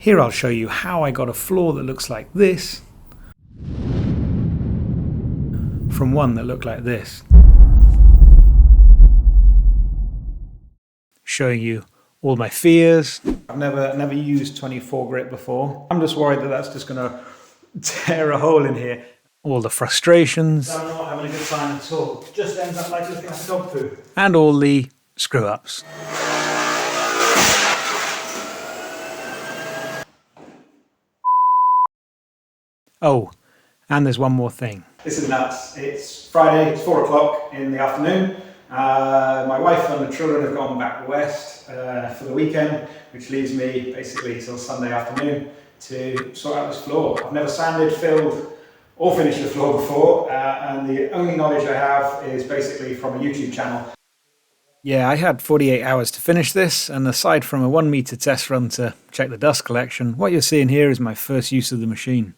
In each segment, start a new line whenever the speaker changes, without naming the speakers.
Here I'll show you how I got a floor that looks like this from one that looked like this. Showing you all my fears. I've never used 24 grit before. I'm just worried that that's just going to tear a hole in here. All the frustrations. I'm not having a good time at all. It just ends up like looking like dog poo. And all the screw-ups. Oh, and there's one more thing. This is nuts. It's Friday, it's 4 o'clock in the afternoon. My wife and the children have gone back west for the weekend, which leaves me basically till Sunday afternoon to sort out this floor. I've never sanded, filled or finished the floor before, and the only knowledge I have is basically from a YouTube channel. Yeah, I had 48 hours to finish this, and aside from a 1 meter test run to check the dust collection, what you're seeing here is my first use of the machine.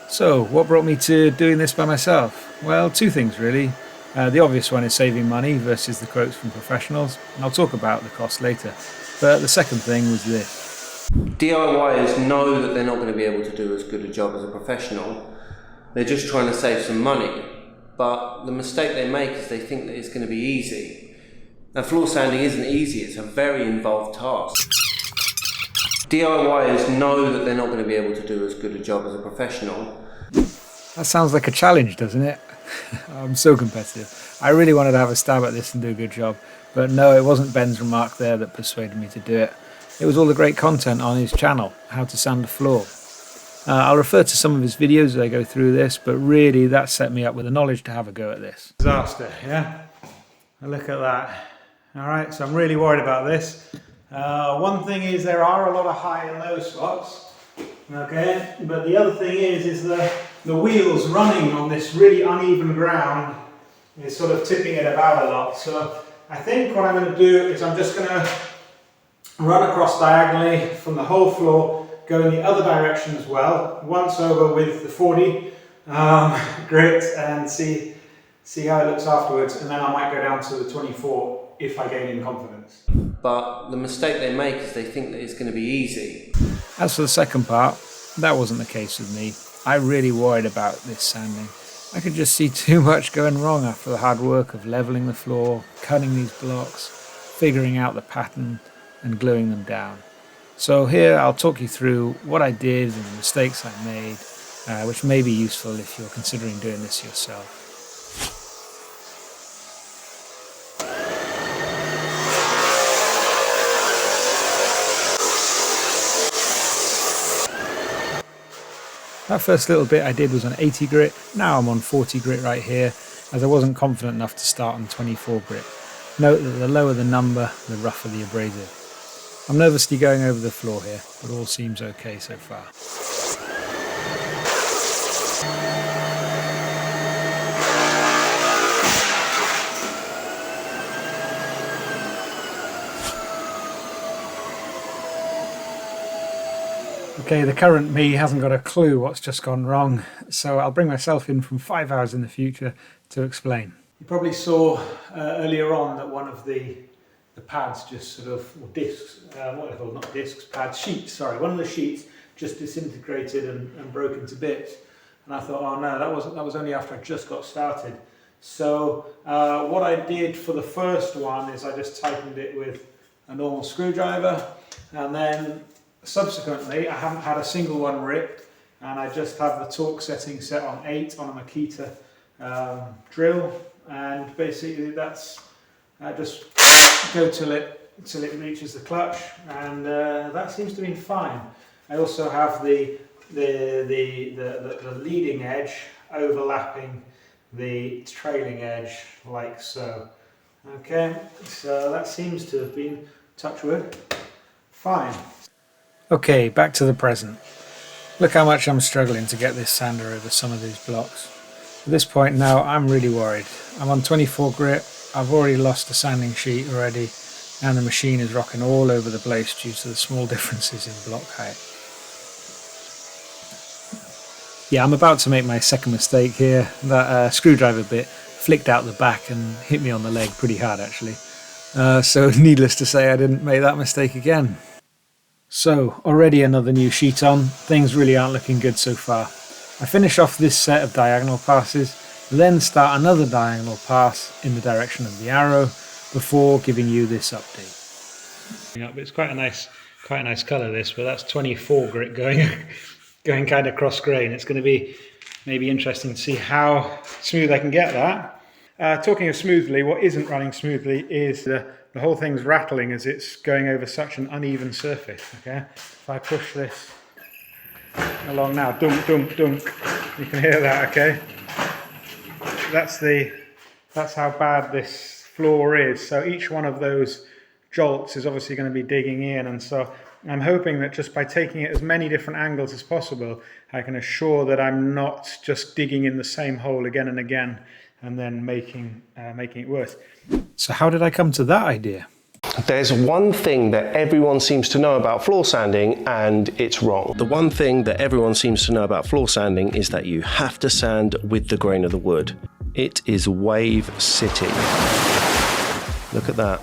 So, what brought me to doing this by myself? Well, two things really. The obvious one is saving money versus the quotes from professionals, and I'll talk about the cost later. But the second thing was this.
DIYers know that they're not going to be able to do as good a job as a professional. They're just trying to save some money. But the mistake they make is they think that it's going to be easy. Now, floor sanding isn't easy, it's a very involved task. DIYers know that they're not going to be able to do as good a job as a professional.
That sounds like a challenge, doesn't it? I'm so competitive. I really wanted to have a stab at this and do a good job. But no, it wasn't Ben's remark there that persuaded me to do it. It was all the great content on his channel, how to sand a floor. I'll refer to some of his videos as I go through this, but really that set me up with the knowledge to have a go at this. Disaster, yeah? Look at that. Alright, so I'm really worried about this. One thing is there are a lot of high and low spots. Okay, but the other thing is the wheels running on this really uneven ground is sort of tipping it about a lot. So I think what I'm going to do is I'm just going to run across diagonally from the whole floor, go in the other direction as well, once over with the 40 grit and see how it looks afterwards, and then I might go down to the 24 if I gain in confidence.
But the mistake they make is they think that it's going to be easy.
As for the second part, that wasn't the case with me. I really worried about this sanding. I could just see too much going wrong after the hard work of leveling the floor, cutting these blocks, figuring out the pattern and gluing them down. So here I'll talk you through what I did and the mistakes I made, which may be useful if you're considering doing this yourself. That first little bit I did was on 80 grit, now I'm on 40 grit right here, as I wasn't confident enough to start on 24 grit. Note that the lower the number, the rougher the abrasive. I'm nervously going over the floor here, but all seems okay so far. Okay, the current me hasn't got a clue what's just gone wrong, so I'll bring myself in from 5 hours in the future to explain. You probably saw earlier on that one of the pads just sort of, or discs, not discs, pads, sheets, sorry, one of the sheets just disintegrated and broke into bits. And I thought, oh no, that was only after I just got started. So what I did for the first one is I just tightened it with a normal screwdriver, and then subsequently, I haven't had a single one ripped, and I just have the torque setting set on 8 on a Makita drill, and basically that's just go till it reaches the clutch, and that seems to be fine. I also have the leading edge overlapping the trailing edge like so. Okay, so that seems to have been, touch wood, fine. Okay, back to the present. Look how much I'm struggling to get this sander over some of these blocks. At this point now, I'm really worried. I'm on 24 grit, I've already lost the sanding sheet already, and the machine is rocking all over the place due to the small differences in block height. Yeah, I'm about to make my second mistake here. That screwdriver bit flicked out the back and hit me on the leg pretty hard actually. So needless to say, I didn't make that mistake again. So already another new sheet on. Things really aren't looking good so far. I finish off this set of diagonal passes, then start another diagonal pass in the direction of the arrow before giving you this update. It's quite a nice colour this, but that's 24 grit going going kind of cross grain. It's going to be maybe interesting to see how smooth I can get that. Talking of smoothly, what isn't running smoothly is the whole thing's rattling as it's going over such an uneven surface. Okay, if I push this along now, dunk, dunk, dunk, you can hear that. Okay, that's how bad this floor is. So each one of those jolts is obviously going to be digging in, and so I'm hoping that just by taking it as many different angles as possible, I can assure that I'm not just digging in the same hole again and again and then making it worse. So how did I come to that idea?
There's one thing that everyone seems to know about floor sanding, and it's wrong. The one thing that everyone seems to know about floor sanding is that you have to sand with the grain of the wood. It is wave city. Look at that.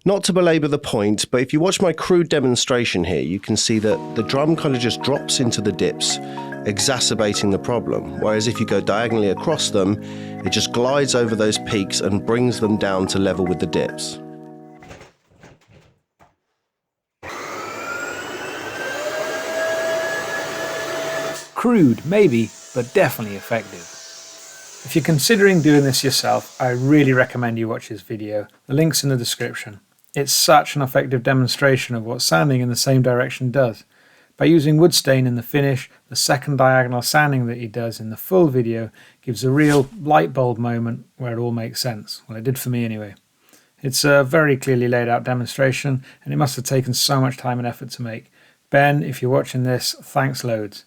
Not to belabor the point, but if you watch my crude demonstration here, you can see that the drum kind of just drops into the dips, exacerbating the problem. Whereas if you go diagonally across them, it just glides over those peaks and brings them down to level with the dips.
Crude, maybe, but definitely effective. If you're considering doing this yourself, I really recommend you watch this video. The link's in the description. It's such an effective demonstration of what sanding in the same direction does. By using wood stain in the finish, the second diagonal sanding that he does in the full video gives a real light bulb moment where it all makes sense. Well, it did for me anyway. It's a very clearly laid out demonstration, and it must have taken so much time and effort to make. Ben, if you're watching this, thanks loads.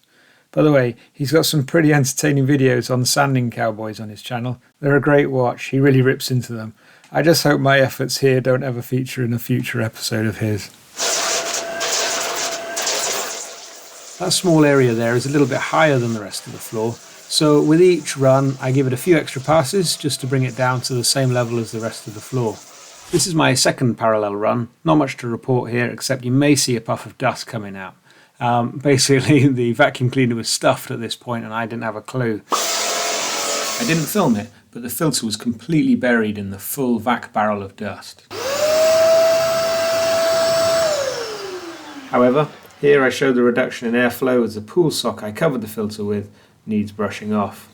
By the way, he's got some pretty entertaining videos on sanding cowboys on his channel. They're a great watch, he really rips into them. I just hope my efforts here don't ever feature in a future episode of his. That small area there is a little bit higher than the rest of the floor, so with each run I give it a few extra passes just to bring it down to the same level as the rest of the floor. This is my second parallel run, not much to report here except you may see a puff of dust coming out. Basically the vacuum cleaner was stuffed at this point and I didn't have a clue. I didn't film it, but the filter was completely buried in the full vac barrel of dust. However, here I show the reduction in airflow as the pool sock I covered the filter with needs brushing off.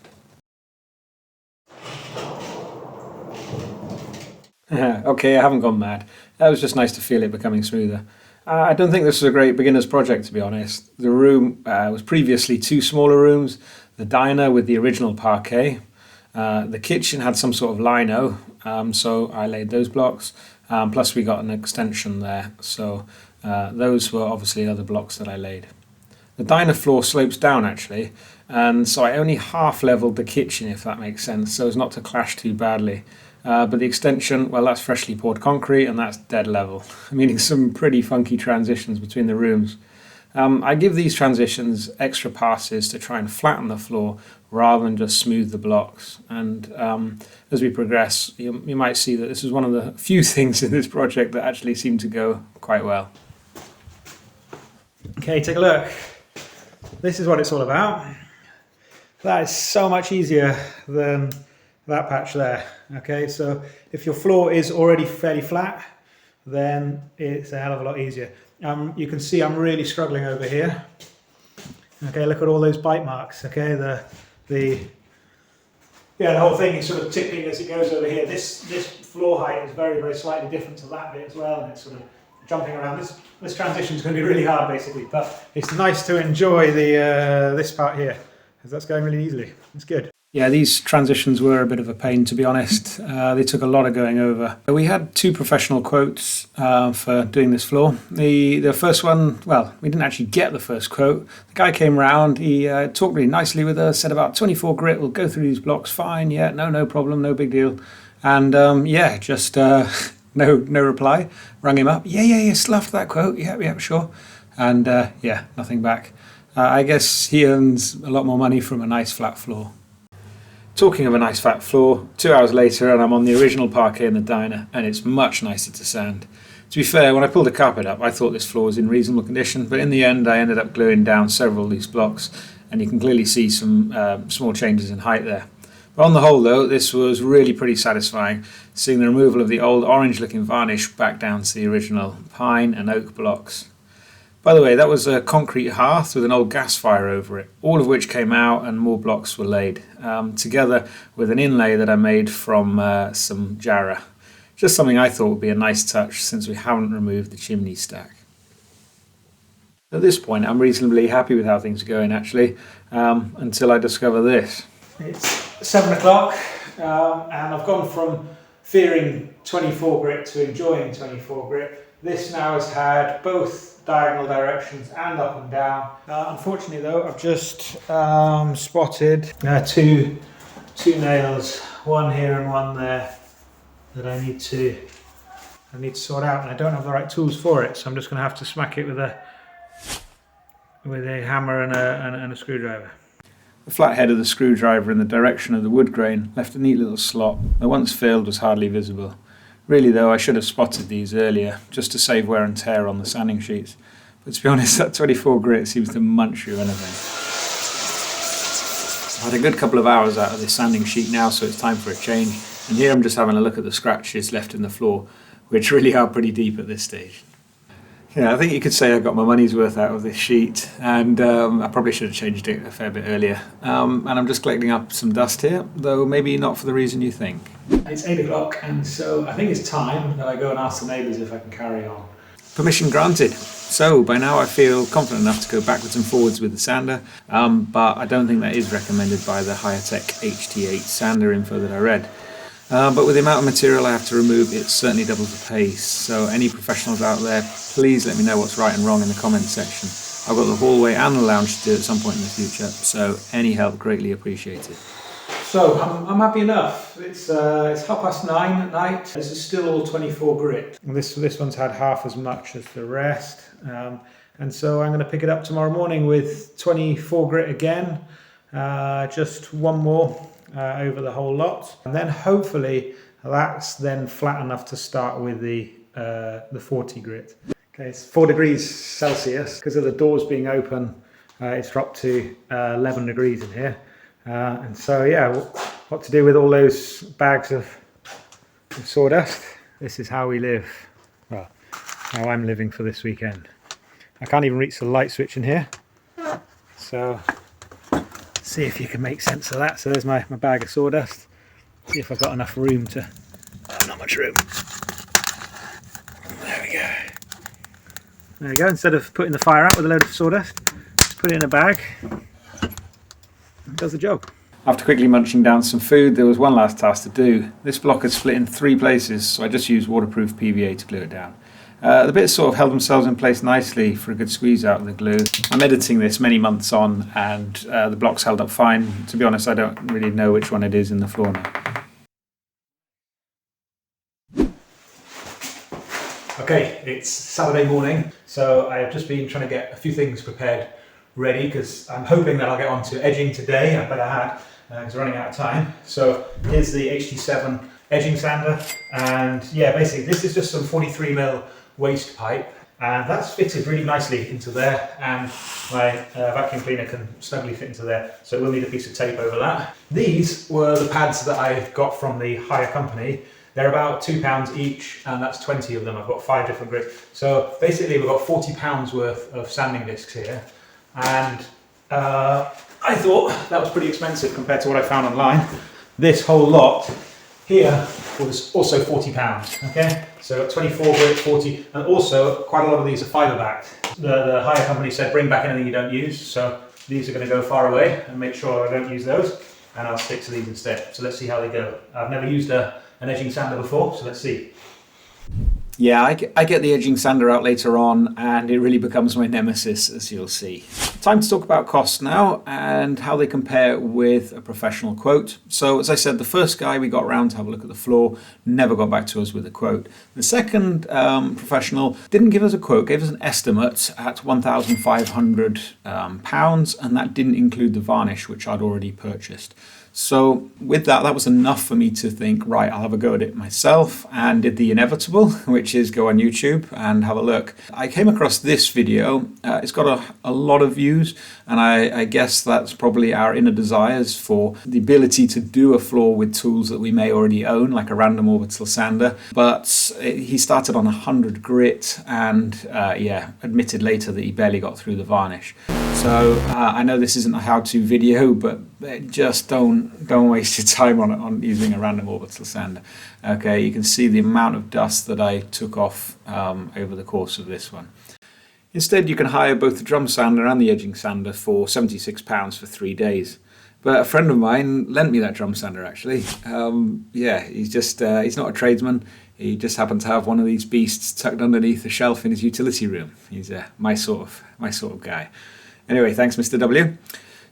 Okay, I haven't gone mad. That was just nice to feel it becoming smoother. I don't think this was a great beginner's project, to be honest. The room was previously two smaller rooms, the diner with the original parquet. The kitchen had some sort of lino, so I laid those blocks. Plus we got an extension there, so those were obviously other blocks that I laid. The diner floor slopes down actually, and so I only half leveled the kitchen, if that makes sense, so as not to clash too badly. But the extension, well, that's freshly poured concrete and that's dead level, meaning some pretty funky transitions between the rooms. I give these transitions extra passes to try and flatten the floor rather than just smooth the blocks. And as we progress, you might see that this is one of the few things in this project that actually seem to go quite well. Okay, take a look. This is what it's all about. That is so much easier than that patch there. Okay, so if your floor is already fairly flat, then it's a hell of a lot easier. You can see I'm really struggling over here. Okay, look at all those bite marks. Okay, the whole thing is sort of tipping as it goes over here. This floor height is very, very slightly different to that bit as well, and it's sort of jumping around. This transition is going to be really hard, basically, but it's nice to enjoy the this part here, because that's going really easily. It's good. Yeah, these transitions were a bit of a pain, to be honest. They took a lot of going over. We had 2 professional quotes for doing this floor. The first one, well, we didn't actually get the first quote. The guy came round, he talked really nicely with us, said about 24 grit, we'll go through these blocks fine, yeah, no problem, no big deal. And yeah, just no reply. Rang him up, yeah, sloughed that quote, yeah, sure. And yeah, nothing back. I guess he earns a lot more money from a nice flat floor. Talking of a nice flat floor, 2 hours later and I'm on the original parquet in the diner, and it's much nicer to sand. To be fair, when I pulled the carpet up I thought this floor was in reasonable condition, but in the end I ended up gluing down several of these blocks, and you can clearly see some small changes in height there. But on the whole though, this was really pretty satisfying, seeing the removal of the old orange looking varnish back down to the original pine and oak blocks. By the way, that was a concrete hearth with an old gas fire over it, all of which came out and more blocks were laid, together with an inlay that I made from some jarrah. Just something I thought would be a nice touch since we haven't removed the chimney stack. At this point I'm reasonably happy with how things are going actually, until I discover this. It's 7 o'clock and I've gone from fearing 24 grit to enjoying 24 grit. This now has had both diagonal directions and up and down. Unfortunately though, I've just spotted two nails, one here and one there, that I need to sort out, and I don't have the right tools for it, so I'm just going to have to smack it with a hammer and a screwdriver. The flat head of the screwdriver in the direction of the wood grain left a neat little slot that once filled was hardly visible. Really though, I should have spotted these earlier, just to save wear and tear on the sanding sheets. But to be honest, that 24 grit seems to munch through anything. I've had a good couple of hours out of this sanding sheet now, so it's time for a change. And here I'm just having a look at the scratches left in the floor, which really are pretty deep at this stage. Yeah, I think you could say I got my money's worth out of this sheet, and I probably should have changed it a fair bit earlier. And I'm just collecting up some dust here, though maybe not for the reason you think. It's 8 o'clock, and so I think it's time that I go and ask the neighbours if I can carry on. Permission granted. So by now I feel confident enough to go backwards and forwards with the sander, but I don't think that is recommended by the Hiretech HT8 sander info that I read. But with the amount of material I have to remove, it certainly doubles the pace. So any professionals out there, please let me know what's right and wrong in the comments section. I've got the hallway and the lounge to do at some point in the future, so any help greatly appreciated. So I'm happy enough. It's 9:30 at night. This is still all 24 grit. This one's had half as much as the rest, and so I'm going to pick it up tomorrow morning with 24 grit again. Just one more over the whole lot, and then hopefully that's then flat enough to start with the 40 grit. Okay, it's 4 degrees Celsius because of the doors being open. It's dropped to 11 degrees in here. And so yeah, what to do with all those bags of sawdust? This is how we live. Well, how I'm living for this weekend. I can't even reach the light switch in here. So see if you can make sense of that. So there's my bag of sawdust. See if I've got enough room to... Oh, not much room. There we go. There we go. Instead of putting the fire out with a load of sawdust, just put it in a bag. It does the job. After quickly munching down some food, there was one last task to do. This block had split in 3 places, so I just used waterproof PVA to glue it down. The bits sort of held themselves in place nicely for a good squeeze out of the glue. I'm editing this many months on, and the blocks held up fine. To be honest, I don't really know which one it is in the floor now. Okay, it's Saturday morning, so I have just been trying to get a few things prepared ready, because I'm hoping that I'll get on to edging today. I bet I had, because we're running out of time. So here's the HT7 edging sander, and yeah, basically this is just some 43mm waste pipe, and that's fitted really nicely into there, and my vacuum cleaner can snugly fit into there, so we'll need a piece of tape over that. These were the pads that I got from the hire company. They're about £2 each, and that's 20 of them. I've got 5 different grits. So basically we've got £40 worth of sanding discs here. And I thought that was pretty expensive compared to what I found online. This whole lot here was also £40, okay? So 24 grit, 40, and also quite a lot of these are fibre backed. The hire company said bring back anything you don't use, so these are going to go far away and make sure I don't use those. and I'll stick to these instead. So let's see how they go. I've never used an edging sander before, so let's see. Yeah, I get the edging sander out later on, and it really becomes my nemesis, as you'll see. Time to talk about costs now and how they compare with a professional quote. So as I said, the first guy we got around to have a look at the floor never got back to us with a quote. The second professional didn't give us a quote, gave us an estimate at £1,500, and that didn't include the varnish, which I'd already purchased. So with that was enough for me to think, right, I'll have a go at it myself, and did the inevitable, which is go on YouTube and have a look. I came across this video. It's got a lot of views, and I guess that's probably our inner desires for the ability to do a floor with tools that we may already own, like a random orbital sander. But he started on 100 grit and admitted later that he barely got through the varnish. So I know this isn't a how-to video, but just don't waste your time on using a random orbital sander. Okay, you can see the amount of dust that I took off over the course of this one. Instead, you can hire both the drum sander and the edging sander for £76 for 3 days. But a friend of mine lent me that drum sander actually. He's not a tradesman. He just happened to have one of these beasts tucked underneath a shelf in his utility room. He's my sort of guy. Anyway, thanks Mr. W.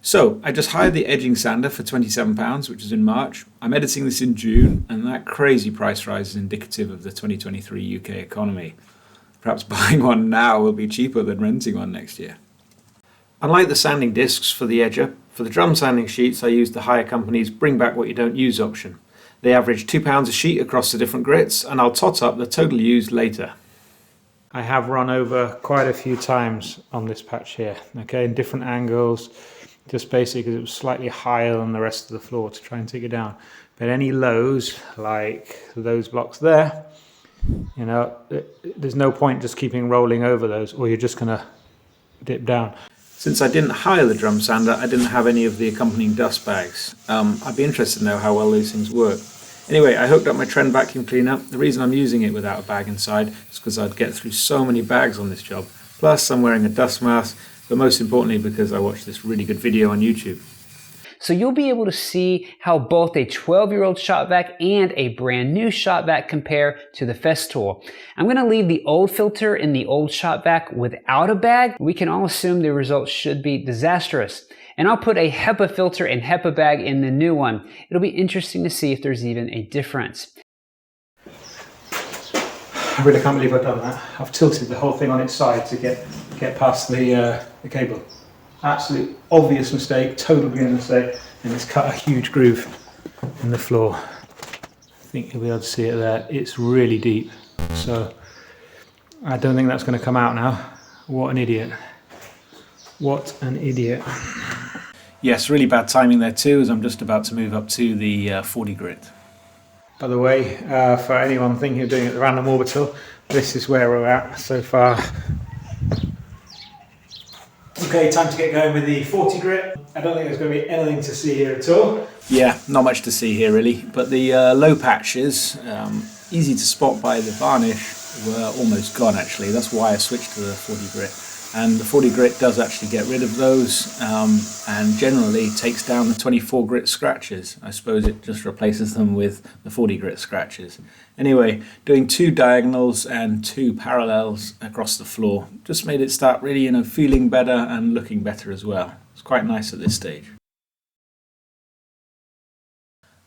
So I just hired the edging sander for £27, which is in March. I'm editing this in June, and that crazy price rise is indicative of the 2023 UK economy. Perhaps buying one now will be cheaper than renting one next year. Unlike the sanding discs for the edger, for the drum sanding sheets I used the hire company's bring back what you don't use option. They average £2 a sheet across the different grits, and I'll tot up the total used later. I have run over quite a few times on this patch here, okay, in different angles, just basically because it was slightly higher than the rest of the floor to try and take it down. But any lows, like those blocks there, you know, there's no point just keeping rolling over those, or you're just going to dip down. Since I didn't hire the drum sander, I didn't have any of the accompanying dust bags. I'd be interested to know how well these things work. Anyway, I hooked up my Trend vacuum cleaner. The reason I'm using it without a bag inside is because I'd get through so many bags on this job. Plus, I'm wearing a dust mask, but most importantly because I watched this really good video on YouTube.
So you'll be able to see how both a 12-year-old shop vac and a brand new shop vac compare to the Festool. I'm going to leave the old filter in the old shop vac without a bag. We can all assume the results should be disastrous. And I'll put a HEPA filter and HEPA bag in the new one. It'll be interesting to see if there's even a difference.
I really can't believe I've done that. I've tilted the whole thing on its side to get past the cable. Absolute obvious mistake, total beginner mistake, and it's cut a huge groove in the floor. I think you'll be able to see it there. It's really deep, so I don't think that's going to come out now. What an idiot. What an idiot. Yes, really bad timing there too, as I'm just about to move up to the 40 grit. By the way, for anyone thinking of doing it at the random orbital, this is where we're at so far. Okay, time to get going with the 40 grit. I don't think there's going to be anything to see here at all. Yeah, not much to see here really, but the low patches, easy to spot by the varnish, were almost gone actually. That's why I switched to the 40 grit. And the 40 grit does actually get rid of those and generally takes down the 24 grit scratches. I suppose it just replaces them with the 40 grit scratches. Anyway, doing 2 diagonals and 2 parallels across the floor just made it start really, feeling better and looking better as well. It's quite nice at this stage.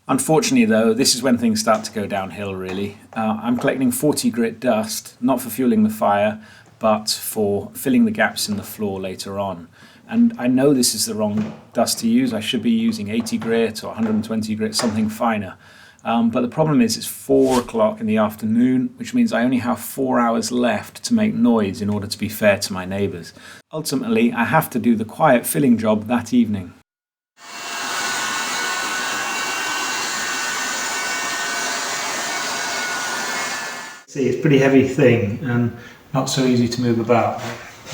Unfortunately though, this is when things start to go downhill really. I'm collecting 40 grit dust, not for fueling the fire, but for filling the gaps in the floor later on. And I know this is the wrong dust to use. I should be using 80 grit or 120 grit, something finer. But the problem is it's 4 o'clock in the afternoon, which means I only have 4 hours left to make noise in order to be fair to my neighbours. Ultimately, I have to do the quiet filling job that evening. See, it's a pretty heavy thing and not so easy to move about.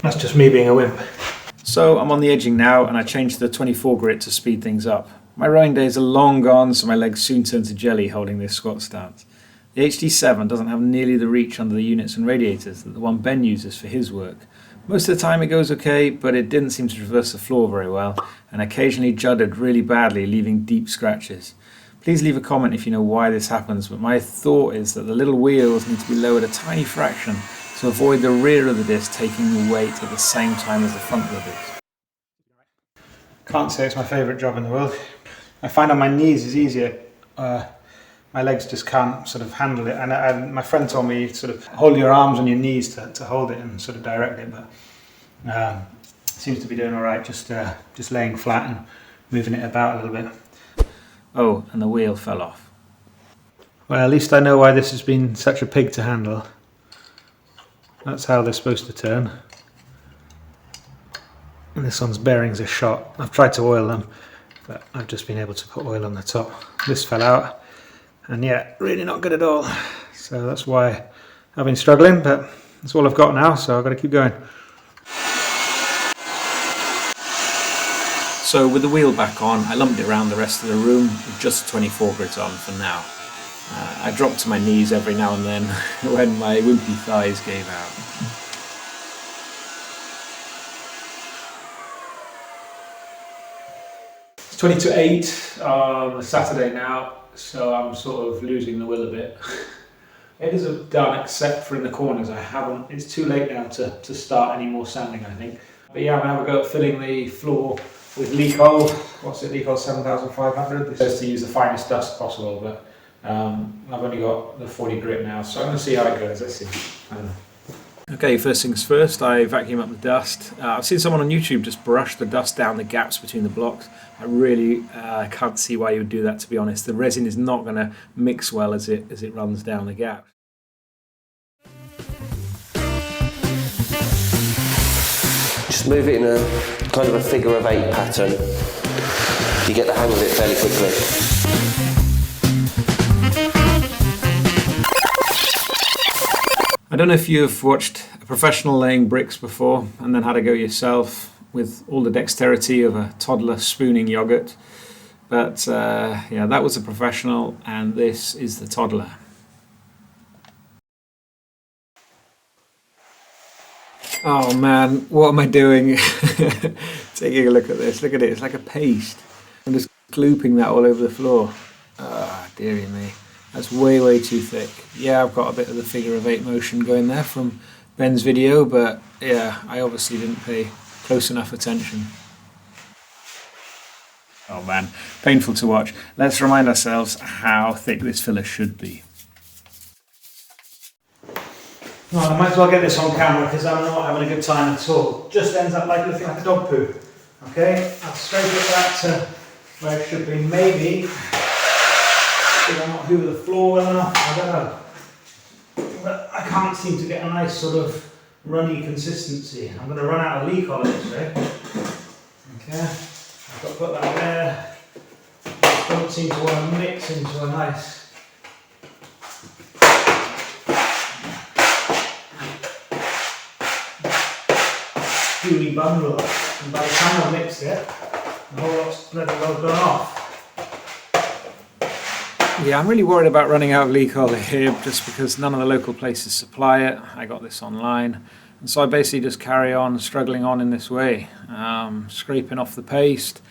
That's just me being a wimp. So I'm on the edging now and I changed the 24 grit to speed things up. My rowing days are long gone, so my legs soon turn to jelly holding this squat stance. The HT8 doesn't have nearly the reach under the units and radiators that the one Ben uses for his work, Most of the time it goes okay, but it didn't seem to traverse the floor very well, and occasionally judded really badly, leaving deep scratches. Please leave a comment if you know why this happens, but my thought is that the little wheels need to be lowered a tiny fraction to avoid the rear of the disc taking the weight at the same time as the front of the disc. Can't say it's my favourite job in the world. I find on my knees is easier. My legs just can't sort of handle it, and my friend told me sort of hold your arms on your knees to hold it and sort of direct it, but seems to be doing all right, just laying flat and moving it about a little bit. Oh, and the wheel fell off. Well, at least I know why this has been such a pig to handle. That's how they're supposed to turn. And this one's bearings are shot. I've tried to oil them, but I've just been able to put oil on the top. This fell out, and yeah, really not good at all. So that's why I've been struggling, but that's all I've got now, so I've got to keep going. So with the wheel back on, I lumped it around the rest of the room with just 24 grids on for now. I dropped to my knees every now and then when my wimpy thighs gave out. It's 20 to 8 on a Saturday now, so I'm sort of losing the will a bit. Edges are done except for in the corners. It's too late now to start any more sanding, I think. But yeah, I'm going to have a go at filling the floor with Lecol. What's it, Lecol 7500? It says to use the finest dust possible, but I've only got the 40 grit now, so I'm going to see how it goes. Let's see. I don't know. Okay, first things first, I vacuum up the dust. I've seen someone on YouTube just brush the dust down the gaps between the blocks. I really can't see why you would do that, to be honest. The resin is not going to mix well as it runs down the gap.
Just move it in a kind of a figure of 8 pattern. You get the hang of it fairly quickly.
I don't know if you've watched a professional laying bricks before and then had a go yourself with all the dexterity of a toddler spooning yogurt. But yeah, that was a professional and this is the toddler. Oh man, what am I doing? Taking a look at this, look at it, it's like a paste. I'm just glooping that all over the floor. Ah, dearie me. That's way, way too thick. Yeah, I've got a bit of the figure of 8 motion going there from Ben's video, but yeah, I obviously didn't pay close enough attention. Oh man, painful to watch. Let's remind ourselves how thick this filler should be. Well, I might as well get this on camera because I'm not having a good time at all. Just ends up like looking like a dog poo. Okay, I'll scrape it back to where it should be. Maybe, did I not hoover the floor well enough? I don't know. But I can't seem to get a nice sort of runny consistency. I'm going to run out of Lecol today. Okay, I've got to put that there. I don't seem to want to mix into a nice gooey bundle, and by the time I mix it, the whole lot's bloody well gone off. Yeah, I'm really worried about running out of Lecol here just because none of the local places supply it. I got this online, and so I basically just carry on struggling on in this way, scraping off the paste,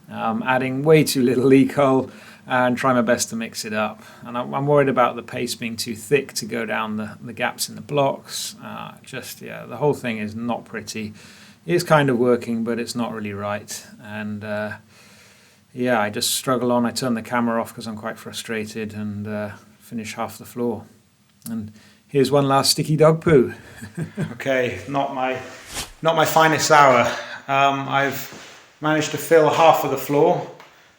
adding way too little Lecol, and try my best to mix it up. And I'm worried about the paste being too thick to go down the gaps in the blocks. Yeah, the whole thing is not pretty. It's kind of working, but it's not really right. And yeah, I just struggle on. I turn the camera off because I'm quite frustrated and finish half the floor. And here's one last sticky dog poo. Okay, not my finest hour. I've managed to fill half of the floor.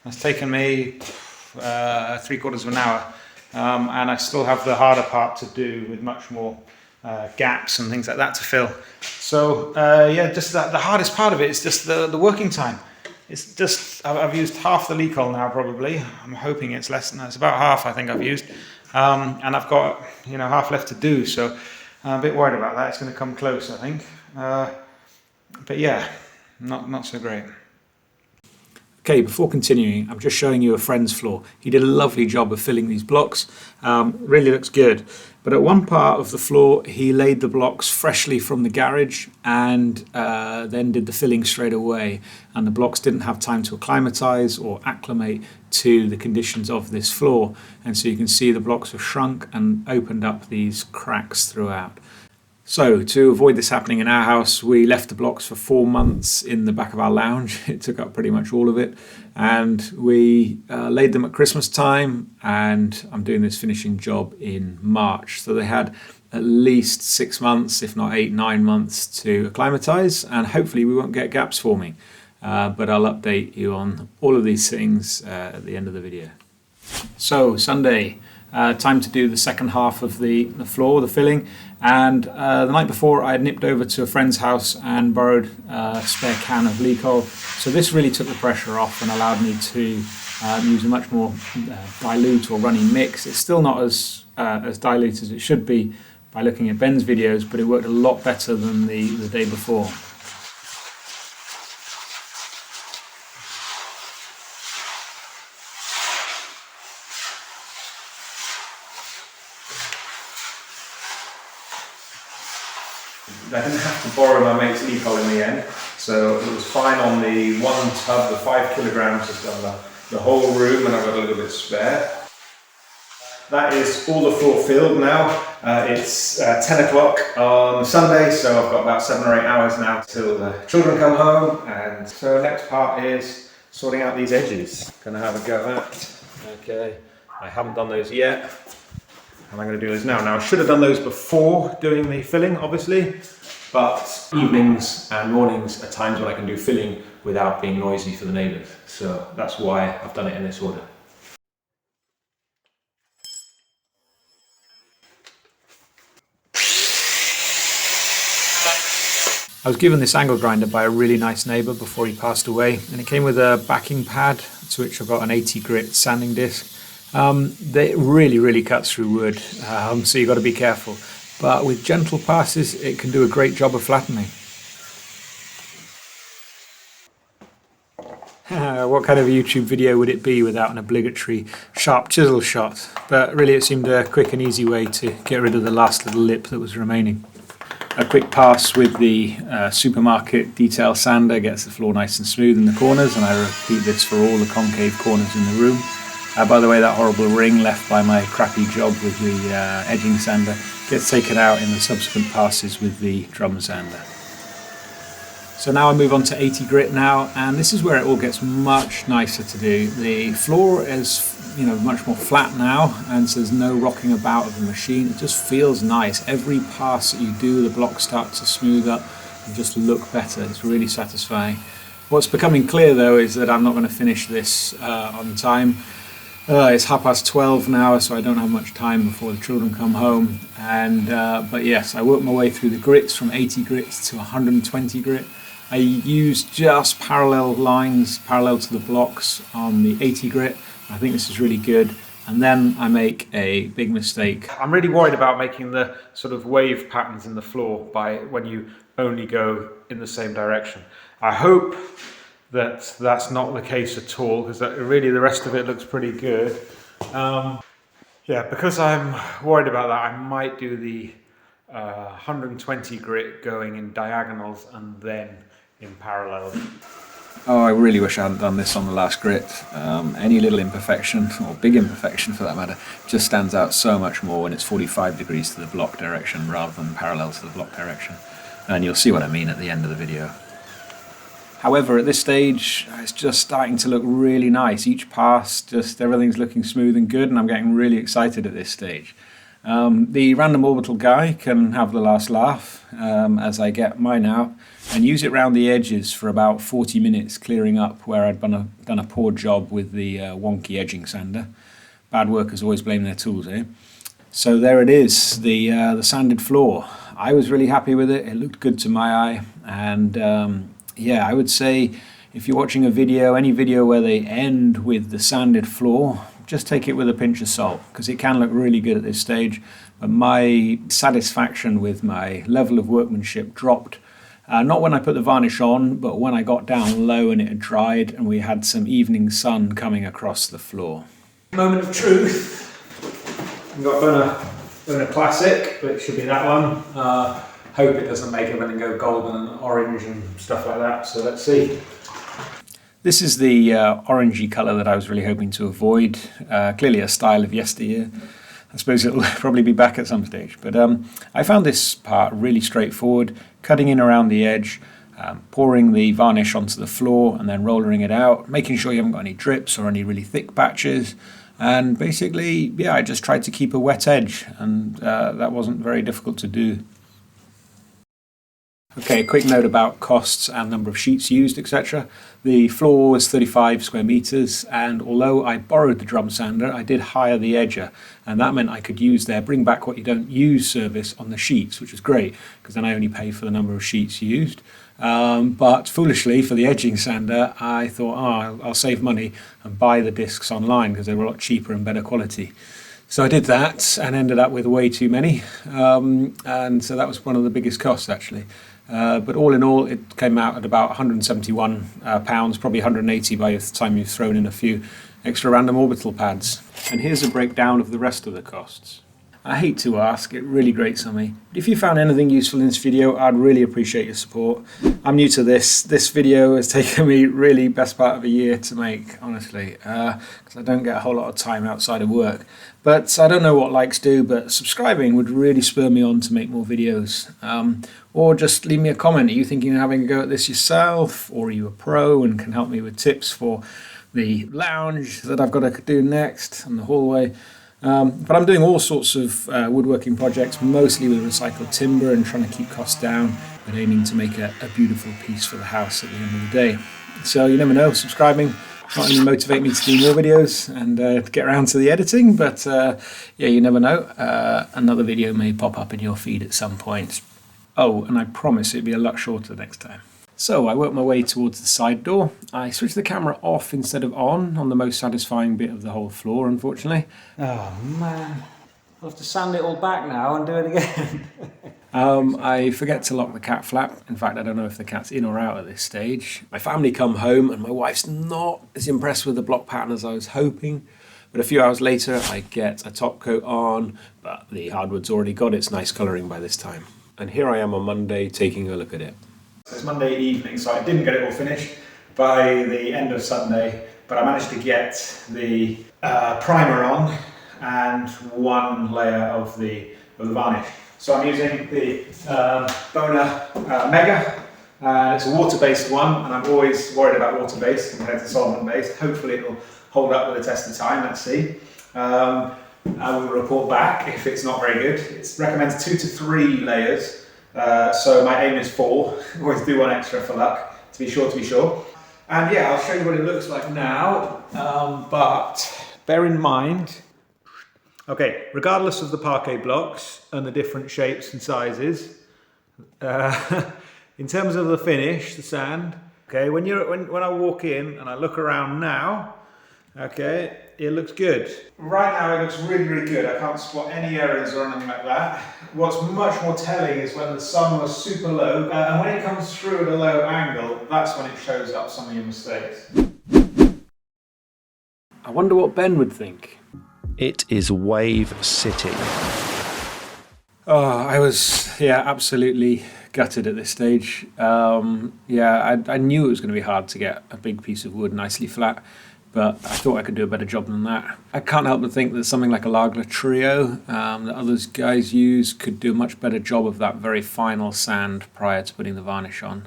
It's taken me 3/4 of an hour, and I still have the harder part to do with much more gaps and things like that to fill. So yeah, just the hardest part of it is just the working time. It's just, I've used half the Lecol now probably. I'm hoping it's less than that. It's about half I think I've used. And I've got, half left to do, so I'm a bit worried about that. It's going to come close, I think. But yeah, not so great. Okay, before continuing, I'm just showing you a friend's floor. He did a lovely job of filling these blocks. Really looks good. But at one part of the floor, he laid the blocks freshly from the garage and then did the filling straight away. And the blocks didn't have time to acclimatise or acclimate to the conditions of this floor. And so you can see the blocks have shrunk and opened up these cracks throughout. So to avoid this happening in our house, we left the blocks for 4 months in the back of our lounge. It took up pretty much all of it. And we laid them at Christmas time, and I'm doing this finishing job in March. So they had at least 6 months, if not 8, 9 months to acclimatise, and hopefully we won't get gaps forming. But I'll update you on all of these things at the end of the video. So Sunday, time to do the second half of the floor, the filling. And the night before I had nipped over to a friend's house and borrowed a spare can of Lecol. So this really took the pressure off and allowed me to use a much more dilute or runny mix. It's still not as dilute as it should be by looking at Ben's videos, but it worked a lot better than the day before. I didn't have to borrow my mate's Lecol in the end, so it was fine on the one tub. The 5 kilograms has done the whole room, and I've got a little bit spare. That is all the floor filled now. It's 10 o'clock on Sunday, so I've got about 7 or 8 hours now till the children come home. And so the next part is sorting out these edges. Gonna have a go at. Okay, I haven't done those yet, and I'm going to do those now. Now I should have done those before doing the filling, obviously, but evenings and mornings are times when I can do filling without being noisy for the neighbours. So that's why I've done it in this order. I was given this angle grinder by a really nice neighbour before he passed away, and it came with a backing pad to which I've got an 80 grit sanding disc. It really cuts through wood, so you've got to be careful. But with gentle passes, it can do a great job of flattening. What kind of a YouTube video would it be without an obligatory sharp chisel shot? But really it seemed a quick and easy way to get rid of the last little lip that was remaining. A quick pass with the supermarket detail sander gets the floor nice and smooth in the corners, and I repeat this for all the concave corners in the room. By the way, that horrible ring left by my crappy job with the edging sander gets taken out in the subsequent passes with the drum sander. So now I move on to 80 grit now, and this is where it all gets much nicer to do. The floor is much more flat now, and so there's no rocking about of the machine. It just feels nice. Every pass that you do, the blocks start to smooth up and just look better. It's really satisfying. What's becoming clear though is that I'm not going to finish this on time. It's 12:30 now, so I don't have much time before the children come home. But yes, I worked my way through the grits from 80 grits to 120 grit. I used just parallel lines, parallel to the blocks on the 80 grit. I think this is really good. And then I make a big mistake. I'm really worried about making the sort of wave patterns in the floor when you only go in the same direction. I hope that that's not the case at all, because really the rest of it looks pretty good. Yeah, because I'm worried about that, I might do the 120 grit going in diagonals and then in parallel. Oh, I really wish I hadn't done this on the last grit. Any little imperfection, or big imperfection for that matter, just stands out so much more when it's 45 degrees to the block direction rather than parallel to the block direction. And you'll see what I mean at the end of the video. However, at this stage, it's just starting to look really nice. Each pass, just everything's looking smooth and good, and I'm getting really excited at this stage. The random orbital guy can have the last laugh as I get mine out and use it round the edges for about 40 minutes, clearing up where I'd done a poor job with the wonky edging sander. Bad workers always blame their tools, eh? So there it is, the sanded floor. I was really happy with it. It looked good to my eye, and yeah, I would say if you're watching a video, any video where they end with the sanded floor, just take it with a pinch of salt, because it can look really good at this stage. But my satisfaction with my level of workmanship dropped Not when I put the varnish on, but when I got down low and it had dried and we had some evening sun coming across the floor. Moment of truth. I've got BONA Classic, but it should be that one. Hope it doesn't make everything go golden and orange and stuff like that, so let's see. This is the orangey colour that I was really hoping to avoid. Clearly a style of yesteryear. I suppose it'll probably be back at some stage. But I found this part really straightforward, cutting in around the edge, pouring the varnish onto the floor and then rolling it out, making sure you haven't got any drips or any really thick patches. And basically, yeah, I just tried to keep a wet edge, and that wasn't very difficult to do. Okay, a quick note about costs and number of sheets used, etc. The floor was 35 square meters, and although I borrowed the drum sander, I did hire the edger, and that meant I could use their bring back what you don't use service on the sheets, which was great, because then I only pay for the number of sheets used. But foolishly, for the edging sander, I thought, oh, I'll save money and buy the discs online because they were a lot cheaper and better quality. So I did that and ended up with way too many, and so that was one of the biggest costs actually. But all in all, it came out at about £171, probably 180 by the time you've thrown in a few extra random orbital pads. And here's a breakdown of the rest of the costs. I hate to ask, it really grates on me, but if you found anything useful in this video, I'd really appreciate your support. I'm new to this. This video has taken me really best part of a year to make, honestly, because I don't get a whole lot of time outside of work. But I don't know what likes do, but subscribing would really spur me on to make more videos. Or just leave me a comment. Are you thinking of having a go at this yourself? Or are you a pro and can help me with tips for the lounge that I've got to do next and the hallway? But I'm doing all sorts of woodworking projects, mostly with recycled timber and trying to keep costs down, but aiming to make a beautiful piece for the house at the end of the day. So you never know, subscribing not only motivate me to do more videos and get around to the editing, but yeah, you never know. Another video may pop up in your feed at some point. Oh, and I promise it'll be a lot shorter next time. So I worked my way towards the side door. I switched the camera off instead of on the most satisfying bit of the whole floor, unfortunately. Oh man, I'll have to sand it all back now and do it again. I forget to lock the cat flap. In fact, I don't know if the cat's in or out at this stage. My family come home and my wife's not as impressed with the block pattern as I was hoping. But a few hours later, I get a top coat on, but the hardwood's already got its nice colouring by this time. And here I am on Monday taking a look at it. So it's Monday evening, so I didn't get it all finished by the end of Sunday, but I managed to get the primer on and one layer of the varnish. So I'm using the BONA Mega, and it's a water-based one, and I'm always worried about water-based compared to solvent-based. Hopefully it'll hold up with the test of time, let's see. I will report back if it's not very good. It recommends 2 to 3 layers. So my aim is 4, always do one extra for luck, to be sure. And yeah, I'll show you what it looks like now, but bear in mind, okay, regardless of the parquet blocks and the different shapes and sizes, in terms of the finish, the sand, okay, when I walk in and I look around now, okay, it looks good. Right now it looks really, really good. I can't spot any errors or anything like that. What's much more telling is when the sun was super low, and when it comes through at a low angle, that's when it shows up some of your mistakes. I wonder what Ben would think.
It is wave sitting.
Oh, I was, absolutely gutted at this stage. I knew it was going to be hard to get a big piece of wood nicely flat, but I thought I could do a better job than that. I can't help but think that something like a Lecol trio that others guys use could do a much better job of that very final sand prior to putting the varnish on.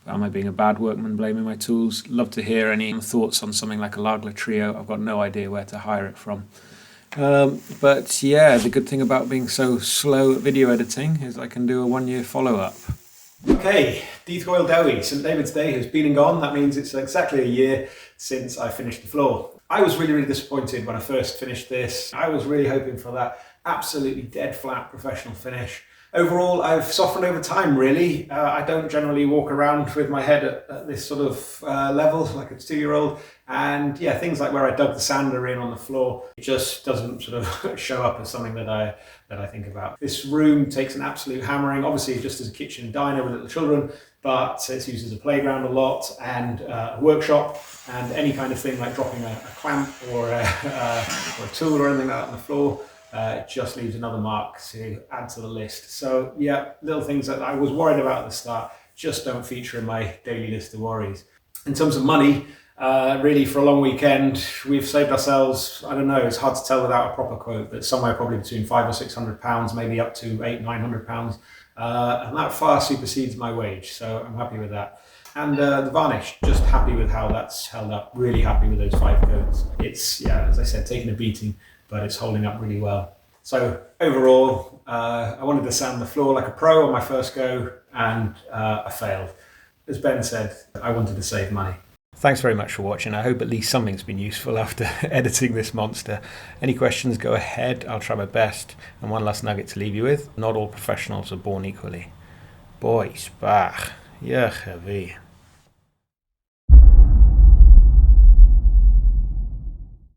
But am I being a bad workman blaming my tools? Love to hear any thoughts on something like a Lecol trio. I've got no idea where to hire it from. But yeah, the good thing about being so slow at video editing is I can do a 1-year follow-up. Okay, Death Royal Dowie, St David's Day has been and gone. That means it's exactly a year since I finished the floor. I was really, really disappointed when I first finished this. I was really hoping for that absolutely dead flat professional finish. Overall, I've softened over time, really. I don't generally walk around with my head at this sort of level, like a 2-year-old. And yeah, things like where I dug the sander in on the floor, it just doesn't sort of show up as something that I think about. This room takes an absolute hammering, obviously just as a kitchen and diner with little children, but it's used as a playground a lot and a workshop, and any kind of thing like dropping a clamp or a tool or anything like that on the floor. It just leaves another mark to add to the list. So yeah, little things that I was worried about at the start just don't feature in my daily list of worries. In terms of money, really for a long weekend, we've saved ourselves, I don't know, it's hard to tell without a proper quote, but somewhere probably between £500 or £600, maybe up to £800-900. And that far supersedes my wage, so I'm happy with that. And the varnish, just happy with how that's held up, really happy with those 5 coats. It's, yeah, as I said, taking a beating, but it's holding up really well. So overall, I wanted to sand the floor like a pro on my first go, and I failed. As Ben said, I wanted to save money. Thanks very much for watching. I hope at least something's been useful after editing this monster. Any questions, go ahead. I'll try my best. And one last nugget to leave you with. Not all professionals are born equally. Boys, bach, yeah, wie.